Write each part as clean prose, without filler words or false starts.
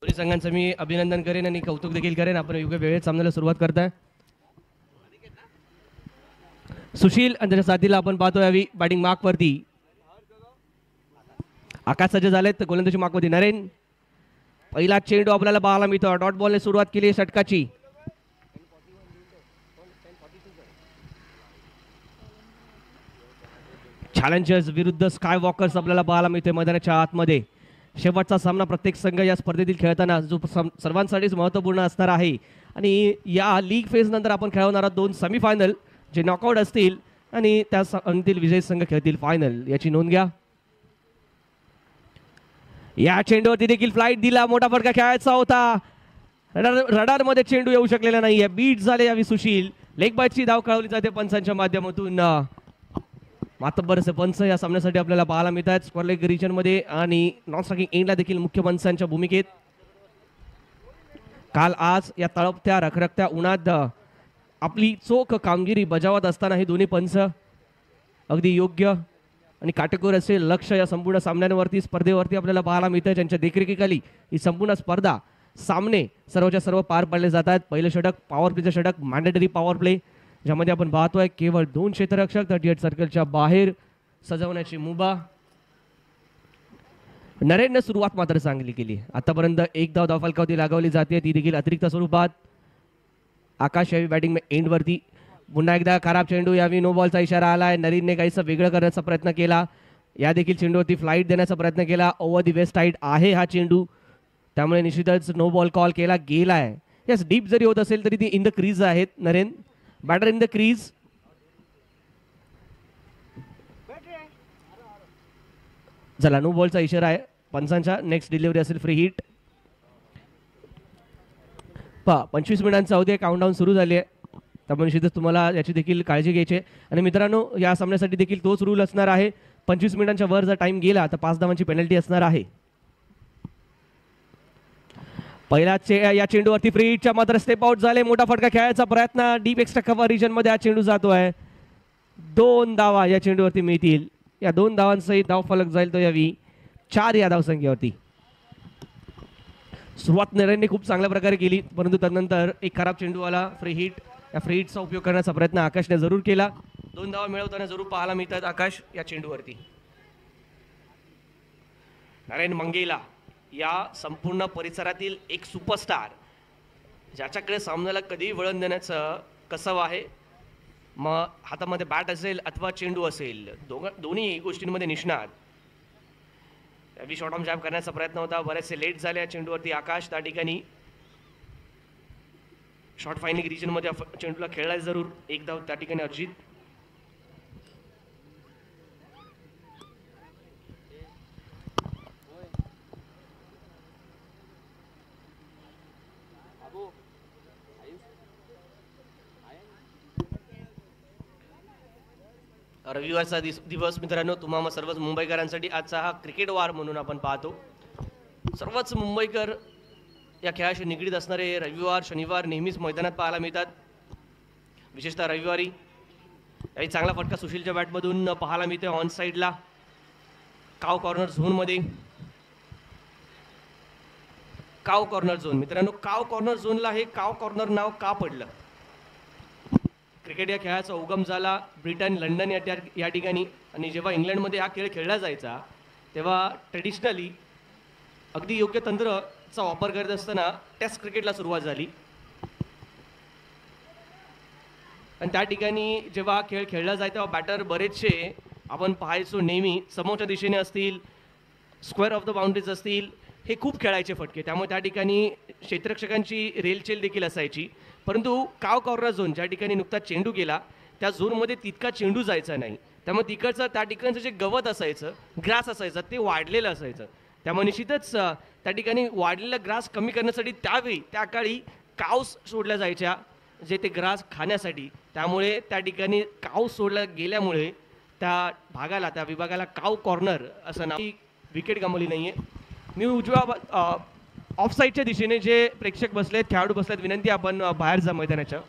दोन्ही संघांचं मी अभिनंदन करेन आणि कौतुक देखील करेन. आपण योग्य वेळेत सामन्याला सुरुवात करताय. सुशील आणि त्याच्या साथीला आपण पाहतोय यावी बॅटिंग मार्क वरती. आकाश सज्ज झालेत तर गोलंदाजी मार्क वरती नरेन. पहिला चेंडू आपल्याला पाहायला मिळतो. डॉट बॉलने सुरुवात केली षटकाची. चॅलेंजर्स विरुद्ध स्काय वॉकर्स आपल्याला पाहायला मिळते मैदानाच्या आतमध्ये. शेवटचा सामना प्रत्येक संघ या स्पर्धेतील खेळताना जो सर्वांसाठीच महत्त्वपूर्ण असणार आहे. आणि या लीग फेज नंतर आपण खेळवणारा 2 सेमीफायनल जे नॉकआउट असतील आणि त्या अंतिम विजयी संघ खेळतील फायनल, याची नोंद घ्या. या चेंडूवरती देखील फ्लाईट दिला. मोठा फटका खेळायचा होता. रडार मध्ये चेंडू येऊ शकलेला नाहीये. बीट झाले यावी सुशील. लेग बाईटची धाव कळवली जाते पंचांच्या माध्यमातून. मातब्बरचे पंच या सामन्यासाठी आपल्याला पाहायला मिळतात. स्क्वेअर लेग रिजन मध्ये आणि नॉन स्ट्रायकिंग एंडला देखील मुख्य पंचांच्या भूमिकेत. काल आज या तळपत्या रखरखत्या उन्हात आपली चोख कामगिरी बजावत असताना हे दोन्ही पंच अगदी योग्य आणि काटेकोर असे लक्ष या संपूर्ण सामन्यांवरती स्पर्धेवरती आपल्याला पाहायला मिळतं. ज्यांच्या देखरेखीखाली ही संपूर्ण स्पर्धा सामने सर्वच्या सर्व पार पाडले जातात. पहिलं षटक पॉवर प्लेचं षटक, मॅन्डेटरी पॉवर प्ले, ज्यामध्ये आपण पाहतोय केवळ 2 क्षेत्ररक्षक 38 सर्कलच्या बाहेर सजवण्याची मुभा. नरेननं सुरुवात मात्र चांगली केली. आतापर्यंत एक धाव धावफलकावरती लागवली जाते, ती देखील अतिरिक्त स्वरूपात. आकाश यावी बॅटिंग एंड वरती. पुन्हा एकदा खराब चेंडू यावी. नो बॉलचा इशारा आलाय. नरीनने काहीसं वेगळं करण्याचा प्रयत्न केला. या देखील चेंडूवरती फ्लाईट देण्याचा प्रयत्न केला. ओव्हर दी वेस्ट साईड आहे हा चेंडू, त्यामुळे निश्चितच नो बॉल कॉल केला गेलाय. यस, डीप जरी होत असेल तरी ती इन द क्रीज आहेत. Naren batter in the crease. चला, नो बॉलचा इशारा आहे पंचांच्या. नेक्स्ट डिलिव्हरी असेल फ्री हिट. 25 मिनिटांचा अवधी. काउंटडाऊन सुरू झाली आहे, त्यामुळे निश्चितच तुम्हाला याची देखील काळजी घ्यायची आहे. आणि मित्रांनो, या सामन्यासाठी देखील तोच रूल असणार आहे. 25 मिनिटांच्या वर जर टाइम गेला तर 5 धावांची पेनल्टी असणार आहे. पहिला या चेंडूवरती फ्री हिटच्या मात्र स्टेप आउट झाले. मोठा फटका खेळायचा प्रयत्न. डीप एक्स्ट्रा कव्हर रिजन मध्ये हा चेंडू जातोय. 2 धावा या चेंडूवरती मिळतील. या 2 धावांसहित धाव फलक जाईल तो यावी 4 या धावसंख्येवरती. सुरुवात नरेनने खूप चांगल्या प्रकारे केली, परंतु त्यानंतर एक खराब चेंडू आला फ्री हिट. या फ्री हिटचा उपयोग करण्याचा प्रयत्न आकाशने जरूर केला. 2 धावा मिळवताना जरूर पाहायला मिळतात आकाश या चेंडूवरती. नरेन मंगेला या संपूर्ण परिसरातील एक सुपरस्टार, ज्याच्याकडे सामन्याला कधी वळण देण्याचं कसव आहे. मग हातामध्ये बॅट असेल अथवा चेंडू असेल, दोन्ही गोष्टींमध्ये निष्णात. शॉर्ट आर्म जॅब करण्याचा प्रयत्न होता. बरेचसे लेट झाले या चेंडूवरती आकाश. त्या ठिकाणी शॉर्ट फायनिंग रिजन मध्ये चेंडूला खेळलाय जरूर. 1 धाव त्या ठिकाणी अर्जित. रविवारचा दिवस मित्रांनो, तुम्हा सर्वच मुंबईकरांसाठी आजचा हा क्रिकेट वार म्हणून आपण पाहतो. सर्वच मुंबईकर या खेळाशी निगडीत असणारे रविवार शनिवार नेहमीच मैदानात पाहायला मिळतात. विशेषतः रविवारी काही चांगला फटका सुशीलच्या बॅटमधून पाहायला मिळते. ऑन साईडला काव कॉर्नर झोनमध्ये. काव कॉर्नर झोन मित्रांनो, काव कॉर्नर झोनला हे काव कॉर्नर नाव का पडलं? क्रिकेट या खेळाचा उगम झाला ब्रिटन, लंडन या ठिकाणी. आणि जेव्हा इंग्लंडमध्ये हा खेळ खेळला जायचा तेव्हा ट्रेडिशनली अगदी योग्य तंत्रचा वापर करत असताना टेस्ट क्रिकेटला सुरुवात झाली. आणि त्या ठिकाणी जेव्हा हा खेळ खेळला जाय तेव्हा बॅटर बरेचसे आपण पाहायचो नेहमी समोरच्या दिशेने असतील, स्क्वेअर ऑफ द बाउंड्रीज असतील, हे खूप खेळायचे फटके. त्यामुळे त्या ठिकाणी क्षेत्ररक्षकांची रेलचेल देखील असायची. परंतु काव कॉर्नर झोन ज्या ठिकाणी नुकता चेंडू गेला त्या झोनमध्ये तितका चेंडू जायचा नाही. त्यामुळे तिकडचं त्या ठिकाणचं जे गवत असायचं, ग्रास असायचं, ते वाढलेलं असायचं. त्यामुळे निश्चितच त्या ठिकाणी वाढलेला ग्रास कमी करण्यासाठी त्यावेळी त्या काळी काव्स सोडल्या जायच्या, जे ते ग्रास खाण्यासाठी. त्यामुळे त्या ठिकाणी काव सोडल्या गेल्यामुळे त्या भागाला, त्या विभागाला काव कॉर्नर असं नाव. विकेट गमावली नाहीये. मी उजव्या ऑफ साईडच्या दिशेने जे प्रेक्षक बसलेत, खेळाडू बसलेत, विनंती आपण बाहेर जा मैदानाच्या.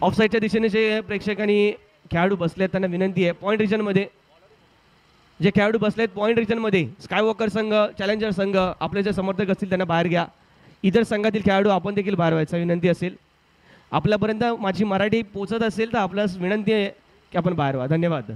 ऑफ साईडच्या दिशेने जे प्रेक्षक आणि खेळाडू बसलेत त्यांना विनंती आहे पॉईंट रिजनमध्ये जे खेळाडू बसलेत पॉईंट रिजनमध्ये, स्कायवॉकर संघ, चॅलेंजर संघ, आपले जे समर्थक असतील त्यांना बाहेर घ्या. इतर संघातील खेळाडू आपण देखील बाहेर व्हायचा विनंती असेल. आपल्यापर्यंत माझी मराठी पोचत असेल तर आपल्यास विनंती आहे की आपण बाहेर व्हा. धन्यवाद.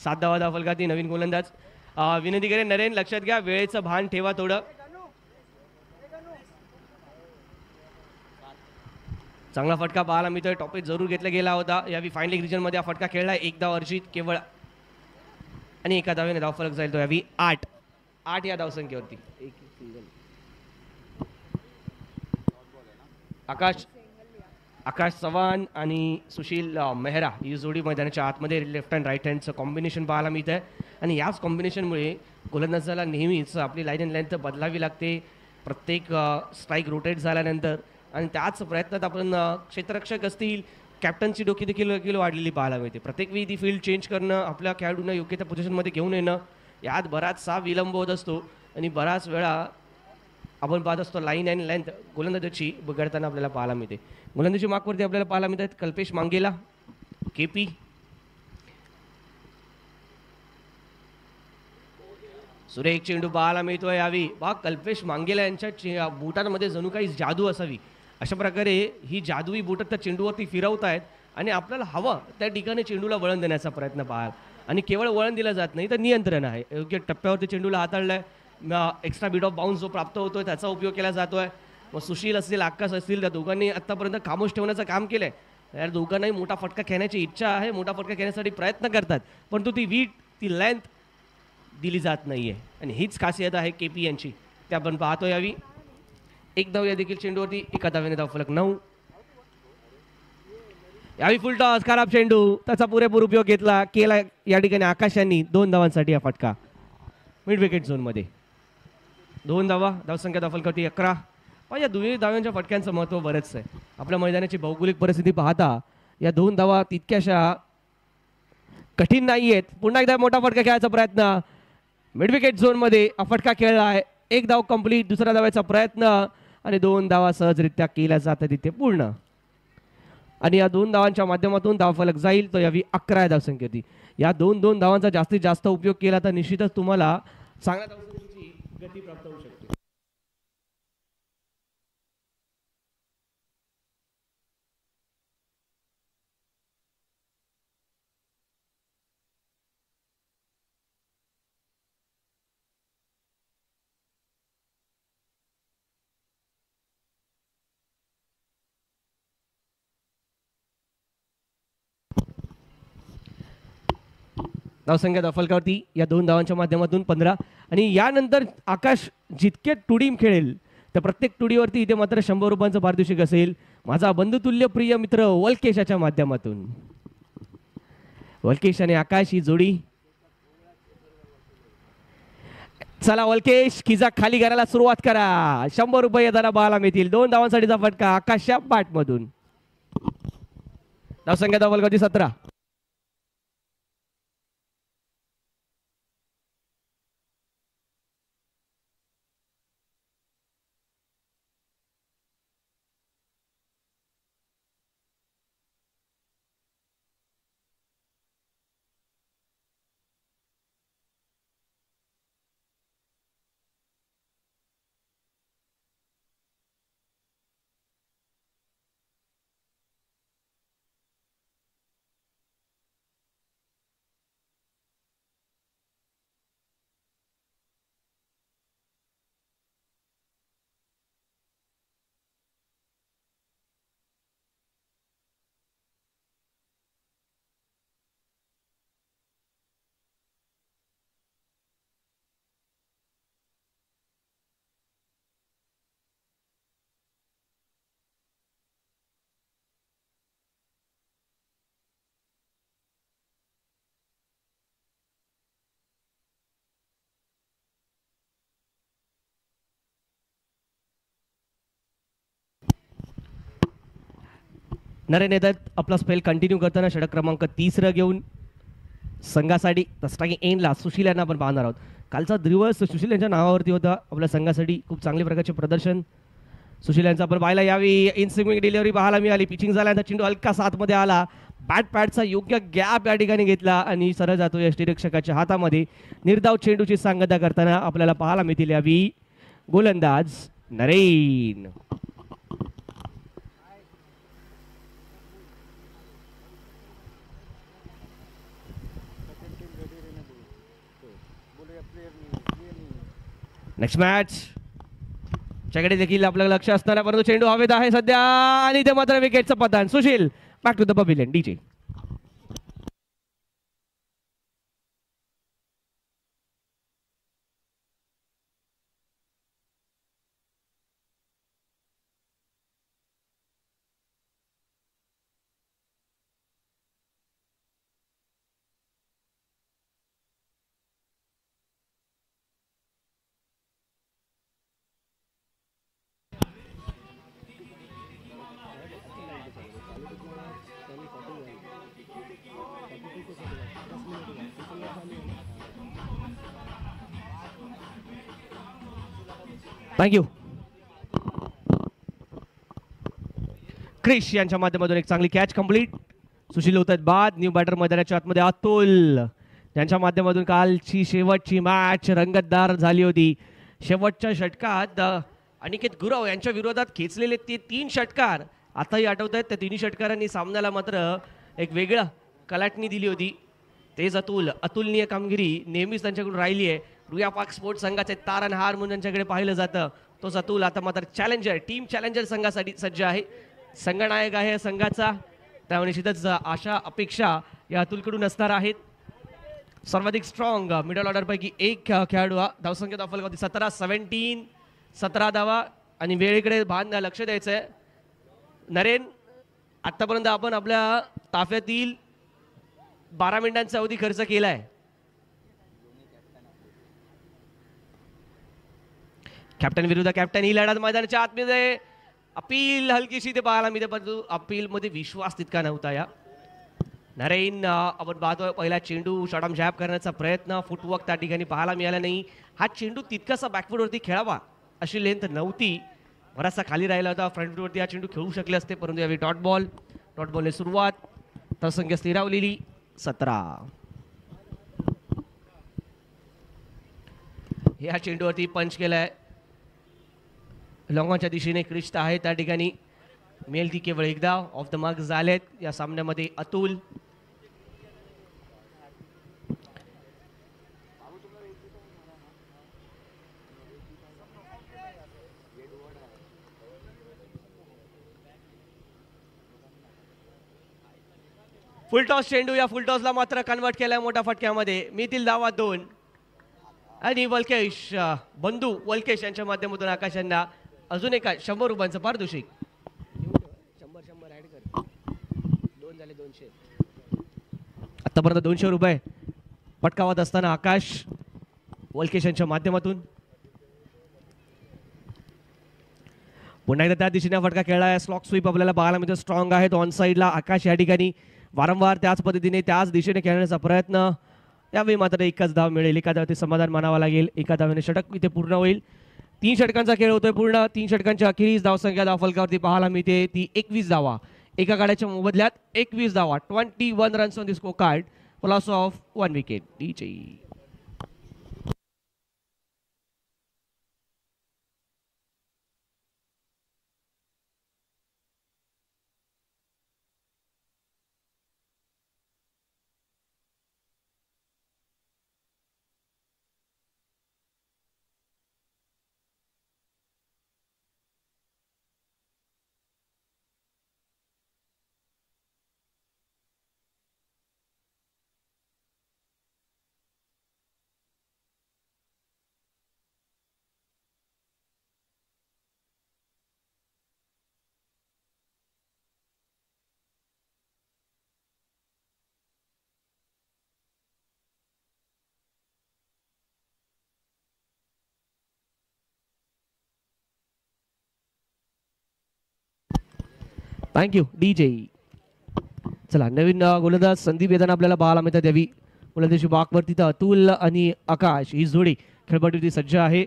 सात धावा फलकाती नवीन गोलंदाज. विनंती करेन नरेन, लक्षात घ्या वेळेचं भान ठेवा थोडं. चांगला फटका पाहायला मिळतोय. टॉपिक जरूर घेतला गेला होता. यावी फाईन लीग रिजनमध्ये हा फटका खेळला. एक धाव अर्जित केवळ आणि एका धावेने धावफलक जाईल तो यावी 8 या धावसंख्येवरती. आकाश चव्हाण आणि सुशील मेहरा ही जोडी मैदानाच्या आतमध्ये लेफ्ट अँड राईट हँडचं कॉम्बिनेशन पाहायला मिळत आहे. आणि याच कॉम्बिनेशनमुळे गोलंदाजाला नेहमीच आपली लाईन अँड लेंथ बदलावी लागते प्रत्येक स्ट्राईक रोटेट झाल्यानंतर. आणि त्याच प्रयत्नात आपण क्षेत्ररक्षक असतील, कॅप्टनची डोकी देखील वाढलेली पाहायला मिळते. प्रत्येक वेळी ती फील्ड चेंज करणं, आपल्या खेळाडूंना योग्य त्या पोझिशनमध्ये घेऊन येणं, यात बराचसा विलंब होत असतो. आणि बराच वेळा आपण पाहत असतो लाईन अँड लेंथ गोलंदाजाची बिघडताना आपल्याला पाहायला मिळते. गोलंदाजी मार्कवरती आपल्याला पाहायला मिळतात कल्पेश मांगेला, केपी, सुरेख चेंडू पाहायला मिळतोय यावी. कल्पेश मांगेला यांच्या बुटांमध्ये जणू काही जादू असावी. अशा प्रकारे ही जादुई बोटं त्या चेंडूवरती फिरवत आहेत आणि आपल्याला हवं त्या ठिकाणी चेंडूला वळण देण्याचा प्रयत्न पाहाल. आणि केवळ वळण दिलं जात नाही तर नियंत्रण आहे. योग्य टप्प्यावरती चेंडूला हाताळलाय. एक्स्ट्रा बीट ऑफ बाउन्स जो प्राप्त होतोय त्याचा उपयोग केला जातोय. मग सुशील असतील, आकाश असतील, त्या दोघांनी आत्तापर्यंत खामोश ठेवण्याचं काम केलंय. या दोघांनाही मोठा फटका खेळण्याची इच्छा आहे, मोठा फटका खेळण्यासाठी प्रयत्न करतात, परंतु ती वीट, ती लेंथ दिली जात नाहीये. आणि हीच खासियत आहे केपी यांची, ते आपण पाहतो यावी. एक धाव या देखील चेंडूवरती, एका धावेने धावफलक 9. यावी फुल टॉस, खराब चेंडू, त्याचा पुरेपूर उपयोग केला या ठिकाणी आकाश यांनी. 2 धावांसाठी हा फटका मिड विकेट झोनमध्ये. 2 धावा, धावसंख्या धावफलकावरती 11. पण या दोन्ही धाव्यांच्या फटक्यांचं महत्त्व बरंच आहे. आपल्या मैदानाची भौगोलिक परिस्थिती पाहता या 2 धावा तितक्याशा कठीण नाही आहेत. पुन्हा एकदा मोठा फटका खेळायचा प्रयत्न मिड विकेट झोनमध्ये हा फटका खेळला आहे. 1 धाव कंप्लीट, दुसऱ्या धावाचा प्रयत्न आणि 2 धावा सहजरित्या केल्या जातात तिथे पूर्ण. आणि या 2 धावांच्या माध्यमातून धावफलक जाईल तो यावी 11 धावसंख्येवरती. या 2 धावांचा जास्तीत जास्त उपयोग केला तर निश्चितच तुम्हाला चांगल्या धावसंख्येची गती प्राप्त होऊ शकते. धावसंख्या धावफलकावरती या 2 धावांच्या माध्यमातून 15. आणि यानंतर आकाश जितके टुडीम खेळेल त्या प्रत्येक टुडीवरती इथे मात्र 100 रुपयांचं पारितोषिक असेल. माझा बंधुतुल्य प्रिय मित्र वल्केशाच्या माध्यमातून. वल्केश आणि आकाश ही जोडी. चला वल्केश, खिजा खाली करायला सुरुवात करा. 100 रुपये दादा बाला मिळतील. 2 धावांसाठीचा फटका आकाशच्या बॅटमधून. धावसंख्या धावफलकावरती 17. नरेन येतात आपला स्पेल कंटिन्यू करताना षटक क्रमांक 30 घेऊन संघासाठी स्ट्रायकिंग एंडला सुशील यांना आपण पाहणार आहोत. कालचा दिवस सुशील यांच्या नावावरती होता आपल्या संघासाठी. खूप चांगल्या प्रकारचे प्रदर्शन सुशील यांचा आपण पाहायला यावी. इनस्विंग डिलिव्हरी पाहायला मिळाली. पिचिंग झाल्यानंतर चेंडू हलका सातमध्ये आला. बॅट पॅडचा योग्य गॅप या ठिकाणी घेतला आणि सरळ जातो यष्टिरक्षकाच्या हातामध्ये. निर्धाव चेंडूची सांगता करताना आपल्याला पाहायला मिळतील यावी गोलंदाज नरेन. नेक्स्ट मॅच च्याकडे देखील आपलं लक्ष असताना परंतु चेंडू हवेत आहे सध्या आणि ते मात्र विकेटचं पतन. Sushil back to the pavilion. DJ thank you. Krish यांच्या माध्यमातून एक चांगली कॅच कंप्लीट. सुशील होतात बाद. न्यू बॅटर मैदानाच्या आतमध्ये अतुल यांच्या माध्यमातून कालची शेवटची मॅच रंगतदार झाली होती. शेवटच्या षटकात अनिकेत गुरव यांच्या विरोधात खेचलेले ते 3 षटकार आताही आठवत आहेत. त्या 3 षटकारांनी सामन्याला मात्र एक वेगळं कलाटणी दिली होती. तेच अतुलनीय कामगिरी नेहमीच त्यांच्याकडून राहिली आहे. रुया पाक स्पोर्ट्स संघाचे तारणहार म्हणून त्यांच्याकडे पाहिलं जातं. तोच अतुल आता मात्र चॅलेंजर टीम चॅलेंजर संघासाठी सज्ज आहे. संघनायक आहे संघाचा. त्यामुळे निश्चितच आशा अपेक्षा या अतुलकडून असणार आहेत. सर्वाधिक स्ट्रॉंग मिडल ऑर्डर पैकी एक खेळाडू हा. धावसंख्या दाखल 17 17 धावा आणि वेळेकडे लक्ष द्यायचं आहे. नरेन आतापर्यंत आपण आपल्या ताफ्यातील 12 मिनिटांचा अवधी खर्च केलाय. कॅप्टन विरुद्ध कॅप्टन ही लढत मैदानाच्या आतमध्ये. अपील हलकीशी ते पाहायला मिळते परंतु अपील मध्ये विश्वास तितका नव्हता. या नरेन आपण पाहतोय पहिला चेंडू शॉर्ट जॅब करण्याचा प्रयत्न. फुटवर्क त्या ठिकाणी पाहायला मिळाला नाही. हा चेंडू तितकासा बॅकफुटवरती खेळावा अशी लेंथ नव्हती. बराचसा खाली राहिला होता. फ्रंटफुटवरती हा चेंडू खेळू शकले असते परंतु यावेळी डॉट बॉलने सुरुवात. धावसंख्या स्थिरावलेली 17. ह्या चेंडूवरती पंच केलाय. लॉंगॉनच्या दिशेने क्रिस्ट आहे त्या ठिकाणी. मेल ती केवळ एकदा ऑफ द मार्क झालेत या सामन्यामध्ये अतुल. फुलटॉस चेंडू. या फुलटॉसला मात्र कन्वर्ट केलाय मोठ्या फटक्यामध्ये. मिळतील धावा 2 आणि वल्केश बंधू वल्केश यांच्या माध्यमातून आकाश यांना अजून एका 100 रुपयांचं पारितोषिक. 100 ऍड कर. 2 झाले 200. आतापर्यंत 200 रुपये पटकावत असताना आकाश वल्केश यांच्या माध्यमातून. पुन्हा एकदा त्या दिशेने फटका खेळलाय. स्लॉक स्वीप आपल्याला पाहायला मिळतो. स्ट्रॉंग आहेत ऑन साईडला आकाश या ठिकाणी. वारंवार त्याच पद्धतीने त्याच दिशेने खेळण्याचा प्रयत्न. यावेळी मात्र एकच धाव मिळेल. एका धावाचे समाधान मानावं लागेल. एका धावेने षटक इथे पूर्ण होईल. 3 षटकांचा खेळ होतोय पूर्ण. 3 षटकांच्या अखेरीस धावसंख्या धावफलकावरती पाहायला मिळते ती 21 धावा. एका गाड्याच्या मोबदल्यात 21 धावा. 21 runs on the score card. Loss of 1 wicket. DJ thank you DJ. चला नवीन गोलंदाज संदीप येताना आपल्याला पाहायला मिळतात. यावी फलंदाजी बॉक्सवरती तर अतुल आणि आकाश ही जोडी खेळपट्टीवरती सज्ज आहे.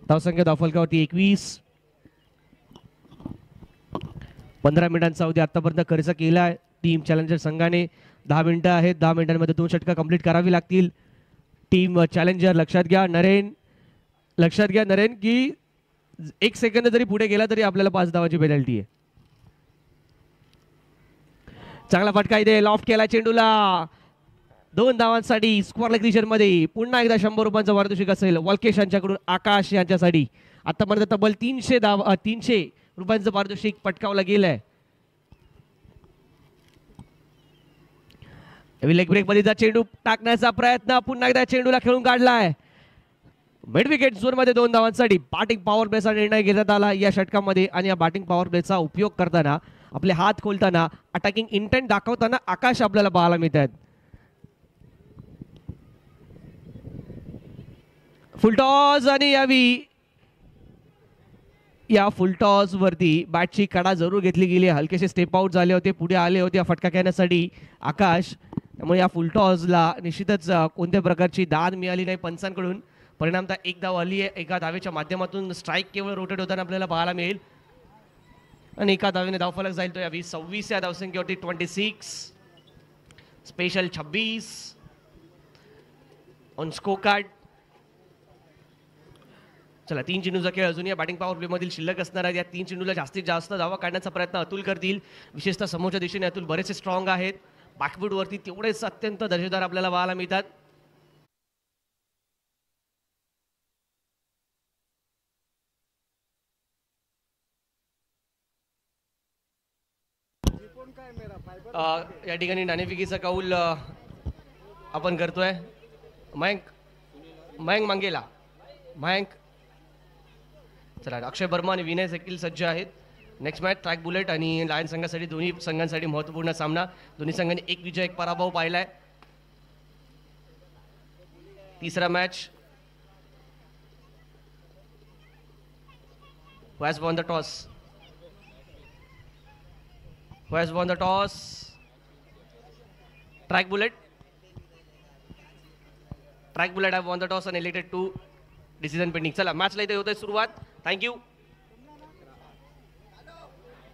धावसंख्या धावफलकावरती 21. 15 मिनिटांचा अवधी आतापर्यंत खर्च केलाय टीम चॅलेंजर संघाने. 10 मिनिटं आहेत. 10 मिनिटांमध्ये 2 षटकं कंप्लीट करावी लागतील. टीम चॅलेंजर लक्षात घ्या नरेन की 1 सेकंद जरी पुढे गेला तरी आपल्याला 5 धावाची पेनल्टी आहे. चांगला फटका इथे लॉफ्ट केला चेंडूला. 2 धावांसाठी स्क्वेअर लेग रिजन मध्ये पुन्हा एकदा 100 रुपयांचं पारितोषिक असेल वल्केश यांच्याकडून आकाश यांच्यासाठी. आतापर्यंत तब्बल 300 रुपयांचं पारितोषिक पटकावलं गेलंय. लेग ब्रेक मध्ये चेंडू टाकण्याचा प्रयत्न पुन्हा एकदा चेंडूला खेळून काढलाय. मिड विकेट झोन मध्ये 2 धावांसाठी बॅटिंग पॉवर प्लेचा निर्णय घेण्यात आला या षटकामध्ये. आणि या बॅटिंग पॉवर प्लेचा उपयोग करताना आपले हात खोलताना अटॅकिंग इंटेंट दाखवताना आकाश आपल्याला पाहायला मिळत आहेत. फुलटॉस आणि या फुलटॉस वरती बॅटची कडा जरूर घेतली गेली. हलकेसे स्टेप आउट झाले होते. पुढे आले होते फटका खेळण्यासाठी आकाश. त्यामुळे या फुलटॉसला निश्चितच कोणत्या प्रकारची दाद मिळाली नाही पंचांकडून. परिणामतः 1 धाव आली आहे. एका धावेच्या माध्यमातून स्ट्राईक केवळ रोटेट होताना आपल्याला पाहायला मिळेल. आणि एका धावेने धावफलक जाईल तो या 26 या धावसंख्येवरती 26 स्पेशल 26 ऑन स्कोर कार्ड. चला 3 चेंडूचा खेळ अजून या बॅटिंग पॉवर प्ले मधील शिल्लक असणार आहे. या 3 चेंडूला जास्तीत जास्त धावा काढण्याचा प्रयत्न अतुल करतील. विशेषतः समोरच्या दिशेने अतुल बरेचसे स्ट्रॉंग आहेत. बॅकफूट वरती तेवढेच अत्यंत दर्जेदार आपल्याला पाहायला मिळतात. या ठिकाणी नाणेफेकीचा कौल आपण करतोय. मयंक मांगेला. चला अक्षय वर्मा आणि विनय देखील सज्ज आहेत. नेक्स्ट मॅच ट्रॅक बुलेट आणि लायन संघासाठी दोन्ही संघांसाठी महत्त्वपूर्ण सामना. दोन्ही संघांनी 1 विजय 1 पराभव पाहिलाय. तिसरा match Who has won the toss? Track Bullet have won the toss and elected to decision pending. चला मॅचला इथे होते सुरुवात. थँक्यू.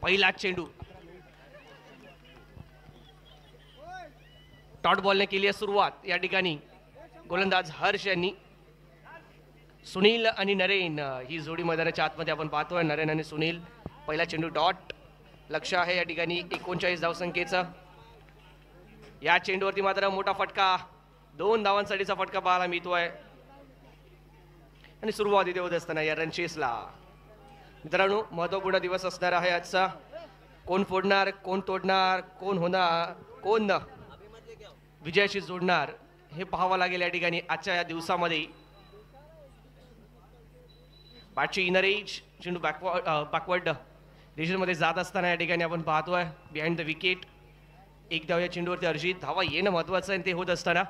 पहिला चेंडू डॉट बॉलने केली आहे सुरुवात. या ठिकाणी गोलंदाज हर्ष यांनी. सुनील आणि नरेन ही जोडी मैदानाच्या आतमध्ये आपण पाहतोय. नरेन आणि सुनील. पहिला चेंडू डॉट. लक्ष आहे या ठिकाणी 39 धावसंख्येचा. या चेंडूवरती मात्र मोठा फटका 2 धावांसाठीचा फटका पाहायला मिळतोय. आणि सुरुवात इथे होत असताना या रनचेसला मित्रांनो महत्वपूर्ण दिवस असणार आहे आजचा. कोण फोडणार, कोण तोडणार, कोण होणार, कोण विजयाशी जोडणार हे पाहावं लागेल या ठिकाणी आजच्या या दिवसामध्ये. बॅटची इनर एज चेंडू बॅकवर्ड डिरेक्शनमध्ये जात असताना या ठिकाणी आपण पाहतोय बिहाइंड द विकेट. 1 धाव या चेंडूवरती अर्जित. धावा येणं महत्वाचं आहे. ते होत असताना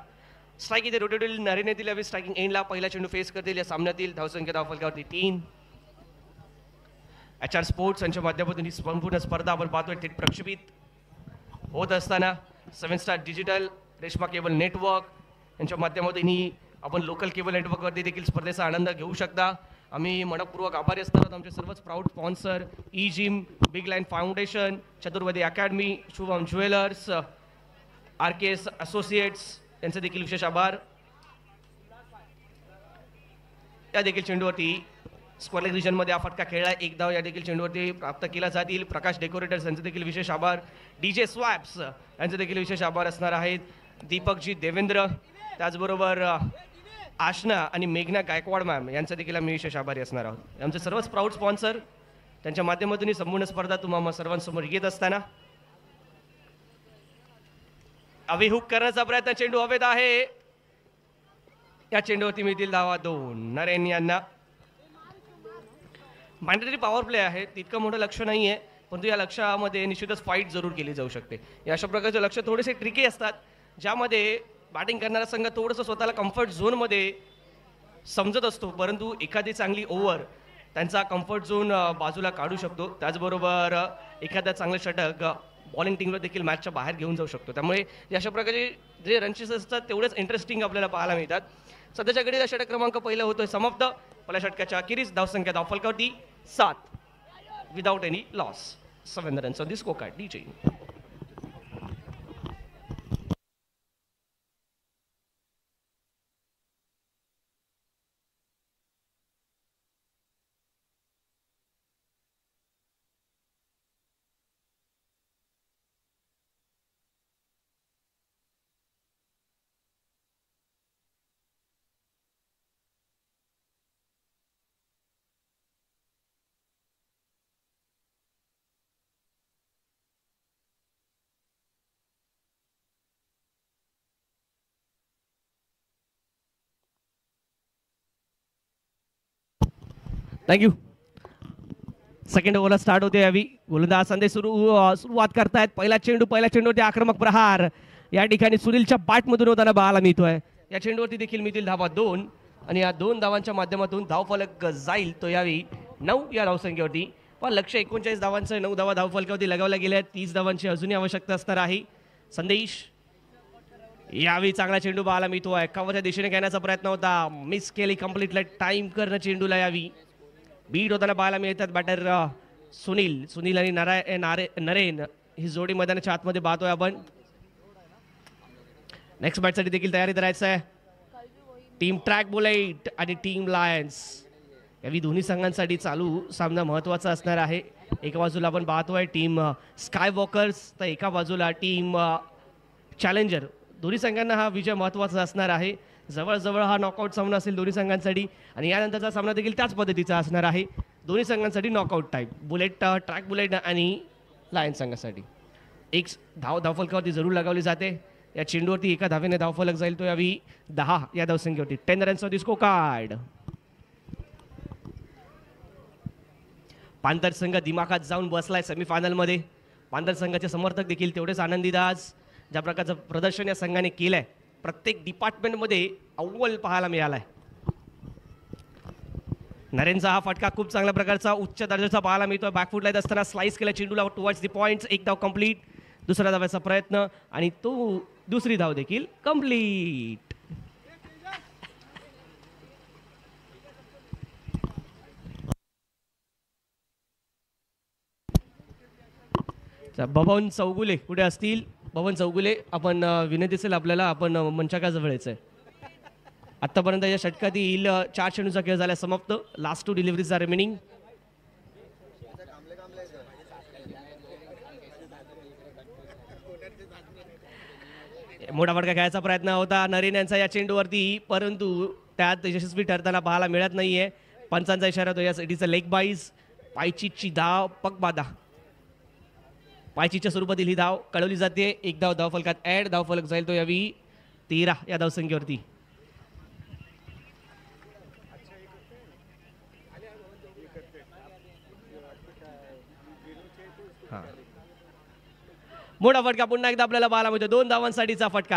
स्ट्राईक इथे रोटेट होईल. नरेन येथील यावेळी स्ट्रायकिंग एंडला पहिला चेंडू फेस करतील या सामन्यातील. धावसंख्या धावफलकावरती 3. HR स्पोर्ट्स यांच्या माध्यमातून ही संपूर्ण स्पर्धा आपण पाहतोय थेट प्रक्षेपित होत असताना 7 star digital, Reshma cable network यांच्या माध्यमातून ही आपण लोकल केबल नेटवर्कवरती देखील स्पर्धेचा आनंद घेऊ शकता. आम्ही मनपूर्वक आभारी असतात आमचे सर्वच proud sponsor E gym, big line foundation, Chaturvedi academy, Shubham jewellers, RKS associates यांचे देखील विशेष आभार. या देखील चेंडूवरती स्क्वेअर लेग रिजन मध्ये हा फटका खेळला. 1 धाव या देखील चेंडूवरती प्राप्त केला जातील. प्रकाश डेकोरेटर्स यांचे देखील विशेष आभार. DJ स्वॅप्स यांचे देखील विशेष आभार असणार आहेत. दीपकजी देवेंद्र, त्याचबरोबर आशना आणि मेघना गायकवाड मॅम यांचा देखील आम्ही विशेष आभारी असणार आहोत. आमचे सर्वच प्राऊड स्पॉन्सर त्यांच्या माध्यमातून ही संपूर्ण स्पर्धा तुम्हाला सर्वांसमोर येत असताना अभिहुक करण्याचा प्रयत्न. चेंडू हवेत आहे. या चेंडूवरती मिळतील धावा 2 नरेन यांना. मॅन्डेटरी पॉवर प्ले आहे. तितकं मोठं लक्ष नाही आहे परंतु या लक्षामध्ये निश्चितच फाईट जरूर केली जाऊ शकते. या अशा प्रकारचे लक्ष थोडेसे ट्रिकी असतात ज्यामध्ये बॅटिंग करणारा संघ थोडंसं स्वतःला कम्फर्ट झोनमध्ये समजत असतो परंतु एखादी चांगली ओव्हर त्यांचा कम्फर्ट झोन बाजूला काढू शकतो. त्याचबरोबर एखादा चांगलं षटक बॉलिंग टीमला देखील मॅचच्या बाहेर घेऊन जाऊ शकतो. त्यामुळे अशा प्रकारे जे रनचेस असतात तेवढेच इंटरेस्टिंग आपल्याला पाहायला मिळतात. सध्याच्या घडीला षटक क्रमांक पहिला होतोय समाप्त. पहिल्या षटकाच्या अखेरीस धावसंख्या धावफलकावरती 7 without any loss. 7 runs on the score card. DJ thank you. Second ओव्हरला स्टार्ट होते यावी. गोलंदाज संदेश सुरुवात करतायत. पहिला चेंडूवरती आक्रमक प्रहार या ठिकाणी सुनीलच्या बॅटमधून होताना पाहायला मिळतोय. या चेंडूवरती देखील मिळतील धावा 2 आणि या 2 धावांच्या माध्यमातून धावफलक जाईल तो यावी 9 या धावसंख्येवरती. पण लक्ष 39 धावांचं 9 धावा धावफलकावरती लगावल्या गेल्या आहेत. 30 धावांची अजूनही आवश्यकता असणार आहे. संदेश यावेळी चांगला चेंडू पाहायला मिळतोय. कव्हरच्या दिशेने घेण्याचा प्रयत्न होता, मिस केली कंप्लीटला. टाइम करणं चेंडूला यावी बीट होताना पाहायला मिळतात. बॅटर सुनील आणि नरेन ही जोडी मैदानाच्या आतमध्ये पाहतोय आपण. नेक्स्ट बॅटसाठी देखील तयारी करायचं आहे. टीम ट्रॅक बुलेट आणि टीम लायन्स यावी दोन्ही संघांसाठी चालू सामना महत्वाचा असणार आहे. एका बाजूला आपण पाहतोय टीम स्काय वॉकर्स, तर एका बाजूला टीम चॅलेंजर. दोन्ही संघांना हा विजय महत्वाचा असणार आहे. जवळजवळ हा नॉकआउट सामना असेल दोन्ही संघांसाठी आणि यानंतरचा सामना देखील त्याच पद्धतीचा असणार आहे. दोन्ही संघांसाठी नॉकआउट टाईप. ट्रॅक बुलेट आणि लायन्स संघासाठी एक धावफलकावरती जरूर लगावली जाते. या चेंडूवरती एका धावेने धावफलक जाईल तो यावी 10 या धावसंख्येवरती. 10 runs on the score card. पांतर संघ दिमाखात जाऊन बसलाय सेमीफायनलमध्ये. पांतर संघाचे समर्थक देखील तेवढेच आनंदित आज. ज्या प्रकारचं प्रदर्शन या संघाने केलंय, प्रत्येक डिपार्टमेंटमध्ये अव्वल पाहायला मिळालाय. नरेनचा हा फटका खूप चांगल्या प्रकारचा उच्च दर्जाचा पाहायला मिळतोय. बॅकफुटला येत असताना स्लाइस केला चेंडूला टुवर्ड्स दी पॉइंट्स. एक धाव कंप्लीट. दुसऱ्या धावाचा प्रयत्न आणि तो दुसरी धाव देखील कंप्लीट. भवन चौगुले कुठे असतील? भवन चौगुले, आपण विनंती असेल आपल्याला, आपण मंचाकाजवळ यायचंय. आतापर्यंत या षटकात येईल 4 चेंडूचा खेळ झाला समाप्त. Last 2 deliveries are remaining. मोठा फटका खेळायचा प्रयत्न होता नरेन यांचा या चेंडूवरती, परंतु त्यात यशस्वी ठरताना पाहायला मिळत नाहीये. पंचांचा इशारा तो यासाठीचा लेग बाईज. पायचीची धाव पकबादा. पायचीच्या स्वरूपातील ही धाव कळवली जाते. एक धाव धावफलकात ऍड. धावफलक जाईल तो यावी 13 या धावसंख्येवरती. मोठा फटका पुन्हा एकदा आपल्याला पाहायला मिळतो. 2 धावांसाठीचा फटका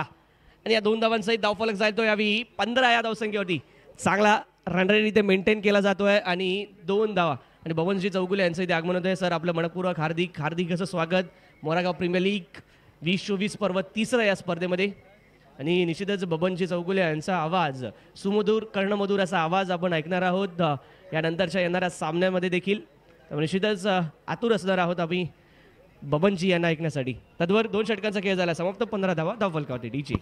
आणि या 2 धावांसहित धावफलक जाईल तो यावी 15 या धावसंख्येवरती. चांगला रनरेट इथे मेंटेन केला जातोय आणि 2 धावा. आणि भवनजी चौगुले यांचं इथे आगमन होतंय. सर, आपलं मनपूर्वक हार्दिक असं स्वागत. मोरागाव प्रीमियर लीग 2024 पर्व 3रं या स्पर्धेमध्ये. आणि निश्चितच बबनजी चौगुले यांचा आवाज सुमधुर कर्णमधुर असा आवाज आपण ऐकणार आहोत यानंतरच्या येणाऱ्या सामन्यामध्ये देखील. निश्चितच आतुर असणार आहोत आम्ही बबनजी यांना ऐकण्यासाठी. तद्वर 2 षटकांचा खेळ झाला समाप्त. 15 धावा धावफलकावरती. डीजे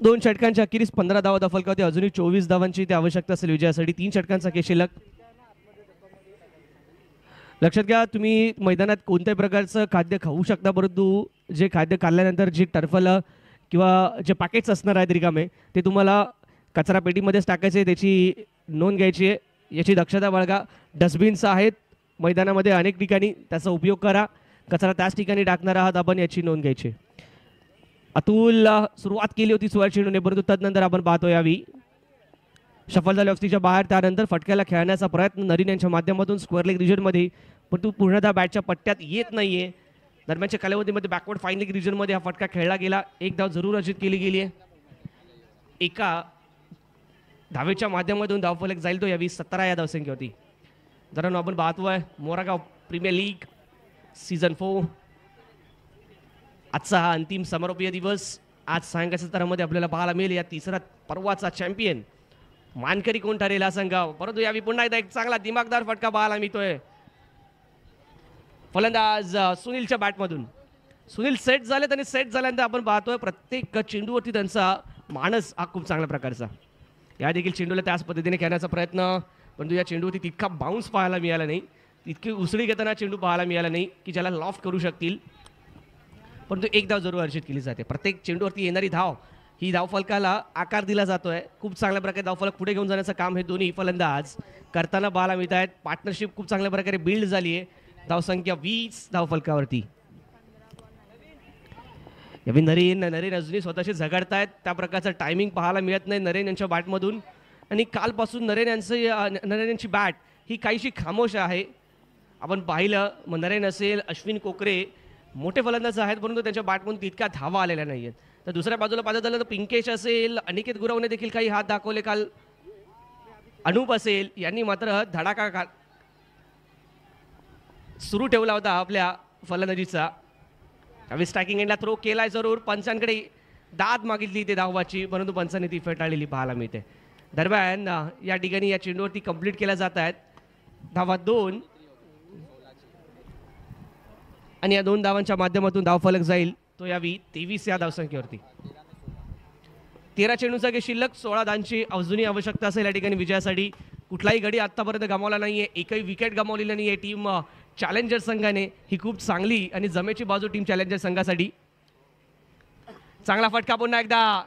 दोन षटकांच्या अखेरीस 15 धावा धावफलकावरती. अजूनही 24 धावांची ती आवश्यकता असेल विजयासाठी. 3 षटकांचा खेळ शिल्लक. लक्षात घ्या, तुम्ही मैदानात कोणत्याही प्रकारचं खाद्य खाऊ शकता, परंतु जे खाद्य खाल्ल्यानंतर जी टर्फल किंवा जे पॅकेट्स असणार आहेत रिकामे ते तुम्हाला कचरा पेटीमध्येच टाकायचे, त्याची नोंद घ्यायची आहे, याची दक्षता बाळगा. डस्टबिन्स आहेत मैदानामध्ये अनेक ठिकाणी, त्याचा उपयोग करा. कचरा त्याच ठिकाणी टाकणार आहात आपण, याची नोंद घ्यायची. अतुल सुरुवात केली होती सुवार चेंडूने, परंतु तदनंतर आपण पाहतो यावी सफल झाले ऑफस्टीच्या बाहेर. त्यानंतर फटक्याला खेळण्याचा प्रयत्न नरीन यांच्या माध्यमातून स्क्वेअर लेग रिजनमध्ये, परंतु पूर्णतः बॅटच्या पट्ट्यात येत नाहीये. दरम्यानच्या कालावधीमध्ये बॅकवर्ड फाईन लेग रिजनमध्ये हा फटका खेळला गेला. एक धाव जरूर अर्जित केली गेली आहे. एका धावेच्या माध्यमातून धावफलक जाईल तो यावी 17 या धावसंख्येवरती. जरा आपण पाहतोय मोरागाव प्रीमियर लीग सीझन 4. आजचा हा अंतिम समारोपीय दिवस. आज सायंकाळच्या स्तरामध्ये आपल्याला पाहायला मिळेल या तिसऱ्या पर्वाचा चॅम्पियन मानकरी कोण ठरेल हा संघ. परंतु यावी पुन्हा एकदा एक चांगला दिमागदार फटका पाहायला मिळतोय फलंदाज सुनीलच्या बॅटमधून. सुनील सेट झालेत आणि सेट झाल्यानंतर आपण पाहतोय प्रत्येक चेंडूवरती त्यांचा मानस हा खूप चांगल्या प्रकारचा. या देखील चेंडूला त्याच पद्धतीने खेळण्याचा प्रयत्न, परंतु या चेंडूवरती तितका बाउन्स पाहायला मिळाला नाही, तितकी उसळी घेताना चेंडू पाहायला मिळाला नाही की ज्याला लॉफ्ट करू शकतील. परंतु एक धाव जरूर अर्जित केली जाते. प्रत्येक चेंडूवरती येणारी धाव ही धावफलकाला आकार दिला जातोय. खूप चांगल्या प्रकारे धावफलक पुढे घेऊन जाण्याचं काम हे दोन्ही फलंदाज करताना पाहायला मिळत आहेत. पार्टनरशिप खूप चांगल्या प्रकारे बिल्ड झाली आहे. धावसंख्या 20 धावफलकावरती. यावी नरेन अजूनही स्वतःशी झगडतायत, त्या प्रकारचं टायमिंग पाहायला मिळत नाही नरेन यांच्या बॅटमधून. आणि कालपासून नरेन यांची बॅट ही काहीशी खामोश आहे. आपण पाहिलं मग नरेन असेल, अश्विन कोकरे मोठे फलंदाज आहेत, परंतु त्यांच्या बॅटमधून तितक्या धावा आलेल्या नाही आहेत. तर दुसऱ्या बाजूला पाहता झालं तर पिंकेश असेल, अनिकेत गुरवने देखील काही हात दाखवले काल. अनूप असेल यांनी मात्र धडाका सुरू ठेवला होता आपल्या फलंदाजीचा. त्यावेळी स्ट्रायकिंग एंडला थ्रो केलाय जरूर. पंचांकडे दाद मागितली ते धावाची, परंतु पंचांनी ती फेटाळलेली पाहायला मिळते. दरम्यान या ठिकाणी या चेंडूवरती कंप्लीट केल्या जात आहेत. धावा 2 आणि या 2 धावांच्या माध्यमातून धावफलक जाईल तो यावी 23 या धावसंख्येवरती. 13 चेंडूचा शिल्लक, 16 धावांची अजूनही आवश्यकता असेल या ठिकाणी विजयासाठी. कुठलाही गडी आतापर्यंत गमावला नाहीये, एकही विकेट गमावलेली नाहीये टीम चॅलेंजर संघाने. ही खूप चांगली आणि जमेची बाजू टीम चॅलेंजर संघासाठी. चांगला फटका पुन्हा एकदा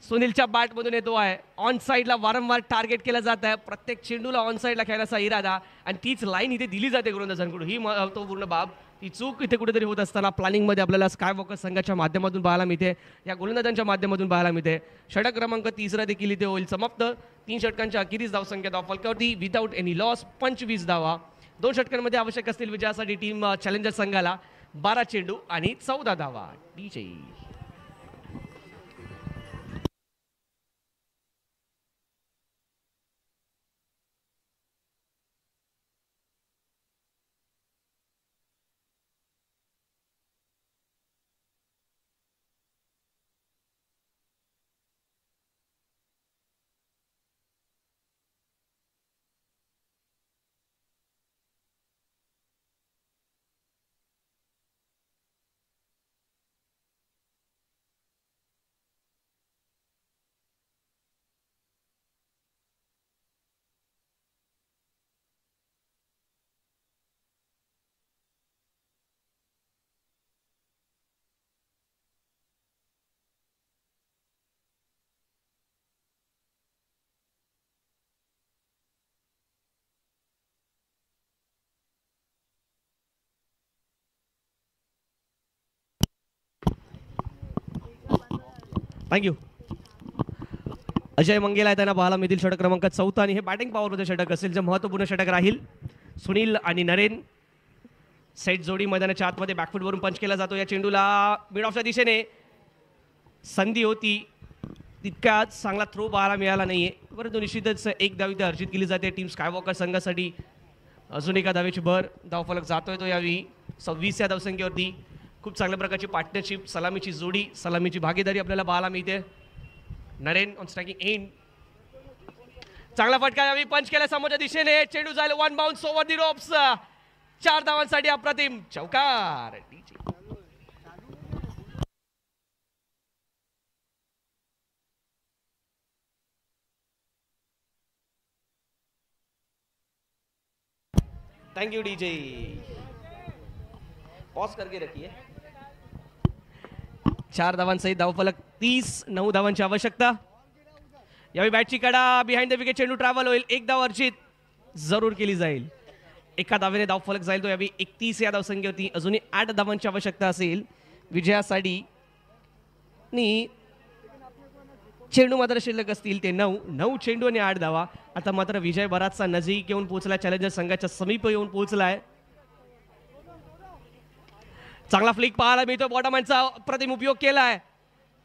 सुनीलच्या बॅटमधून येतो आहे. ऑन साईडला वारंवार टार्गेट केलं जात आहे. प्रत्येक चेंडूला ऑन साईडला खेळण्याचा इरादा आणि तीच लाईन इथे दिली जाते गोलंदाजांकडून. ही महत्त्वपूर्ण बाब, ती चूक इथे कुठेतरी होत असताना प्लॅनिंगमध्ये आपल्याला स्काय वॉकर संघाच्या माध्यमातून पाहायला मिळते, या गोलंदाजांच्या माध्यमातून पाहायला मिळते. षटक क्रमांक 3 देखील इथे होईल समाप्त. 3 षटकांच्या अखेरीस धावसंख्या धावफलकावरती विदाऊट एनी लॉस 25 धावा. 2 षटकांमध्ये आवश्यक असतील विजयासाठी टीम चॅलेंजर संघाला 12 चेंडू आणि 14 धावा. DJ thank you. अजय मंगेला आहे, त्यांना पाहायला मिळतील षटक क्रमांक 14 आणि हे बॅटिंग पॉवरमध्ये षटक असेल, जे महत्त्वपूर्ण षटक राहील. सुनील आणि नरेन सेट जोडी मैदानाच्या आतमध्ये बॅकफूटवरून पंच केला जातो. या चेंडूला मिड ऑफच्या दिशेने संधी होती, तितक्याच चांगला थ्रो पाहायला मिळाला नाहीये, परंतु निश्चितच एक धाव इथे अर्जित केली जाते टीम स्कायवॉकर संघासाठी. अजून एका धावेची भर, धावफलक जातोय तो यावी 26 या धावसंख्येवरती. खूप चांगल्या प्रकारची पार्टनरशिप, सलामीची जोडी, सलामीची भागीदारी आपल्याला पाहायला मिळते. नरेन ऑन स्ट्रायकिंग एंड, चांगला फटका यावी पंच केला समोरच्या दिशेने. चेंडू जाईल 1 बाउन्स ओव्हर दी रोप्स. 4 धावांसाठी अप्रतिम चौकार. Thank you DJ. पॉज करके रखिए. 4 धावांसहित धावफलक 30, 9 धावांची आवश्यकता. यावेळी बॅटची कडा बिहाइंड द विकेट, चेंडू ट्रॅव्हल होईल, एक धाव अर्जित जरूर केली जाईल. एका धावेने धावफलक जाईल तो. यावेळी 31 या धावसंख्येवरती अजूनही 8 धावांची आवश्यकता असेल विजयासाठी. चेंडू मात्र शिल्लक असतील ते 9 चेंडू आणि 8 धावा. आता मात्र विजय बराचसा नजीक येऊन पोहोचला, चॅलेंजर संघाच्या समीप येऊन पोहोचलाय. चांगला फ्लिक पाहायला मिळतो, बॉटमॅनचा प्रतिम उपयोग केलाय.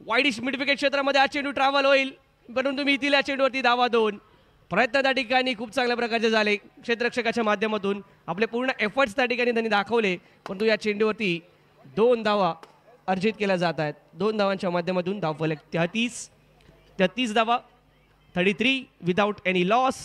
वाईडिश मिड विकेट क्षेत्रामध्ये हा चेंडू ट्रॅव्हल होईल, परंतु मिळतील या चेंडूवरती धावा 2. प्रयत्न त्या ठिकाणी खूप चांगल्या प्रकारचे झाले क्षेत्ररक्षकाच्या माध्यमातून, आपले पूर्ण एफर्ट्स त्या ठिकाणी त्यांनी दाखवले, परंतु या चेंडूवरती 2 धावा अर्जित केल्या जात आहेत. 2 धावांच्या माध्यमातून धावफलक 33 धावा, 33 विदाउट एनी लॉस.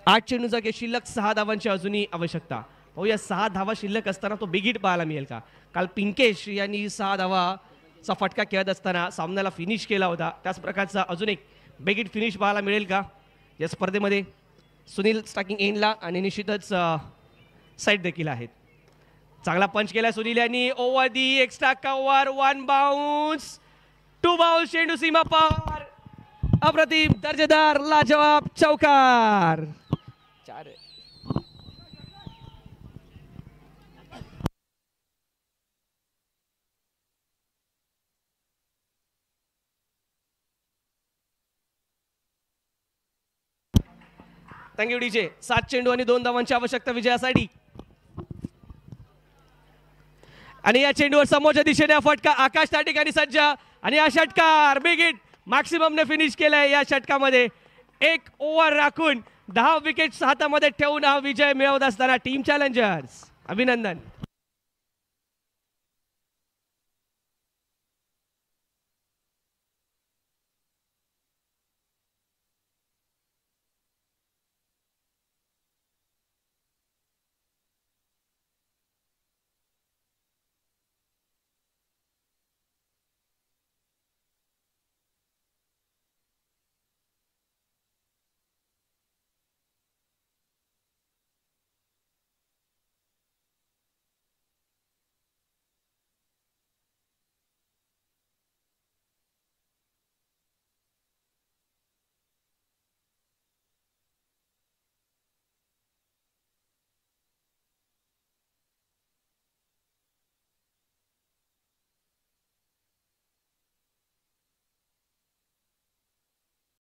8 चेंडूचा खेळ शिल्लक, 6 धावांची अजूनही आवश्यकता. या 6 धावा शिल्लक असताना तो बिग हिट पाहायला मिळेल का? काल पिंकेश यांनी 6 धावाचा फटका खेळत असताना सामन्याला फिनिश केला होता, त्याच प्रकारचा अजून एक बिग हिट फिनिश पाहायला मिळेल का या स्पर्धेमध्ये? सुनील स्टार्टिंग एंडला आणि निश्चितच साईड देखील आहेत. चांगला पंच केला सुनील यांनी. ओव्हर दी एक्स्ट्रा कव्हर, 1 बाउन्स, 2 बाउन्स, चेंडू सीमा पार, अप्रतिम, दर्जेदार, लाजवाब चौकार. 4 थँक्यू डीजे. 7 चेंडू आणि 2 धावांची आवश्यकता विजयासाठी. आणि या चेंडूवर समोरच्या दिशेने फटका, आकाश त्या ठिकाणी सज्ज, आणि हा षटकार बिग हिट मॅक्सिममने फिनिश केलाय. या षटकामध्ये 1 ओव्हर राखून 10 विकेट्स हातामध्ये ठेवून हा विजय मिळवत असताना टीम चॅलेंजर्स अभिनंदन.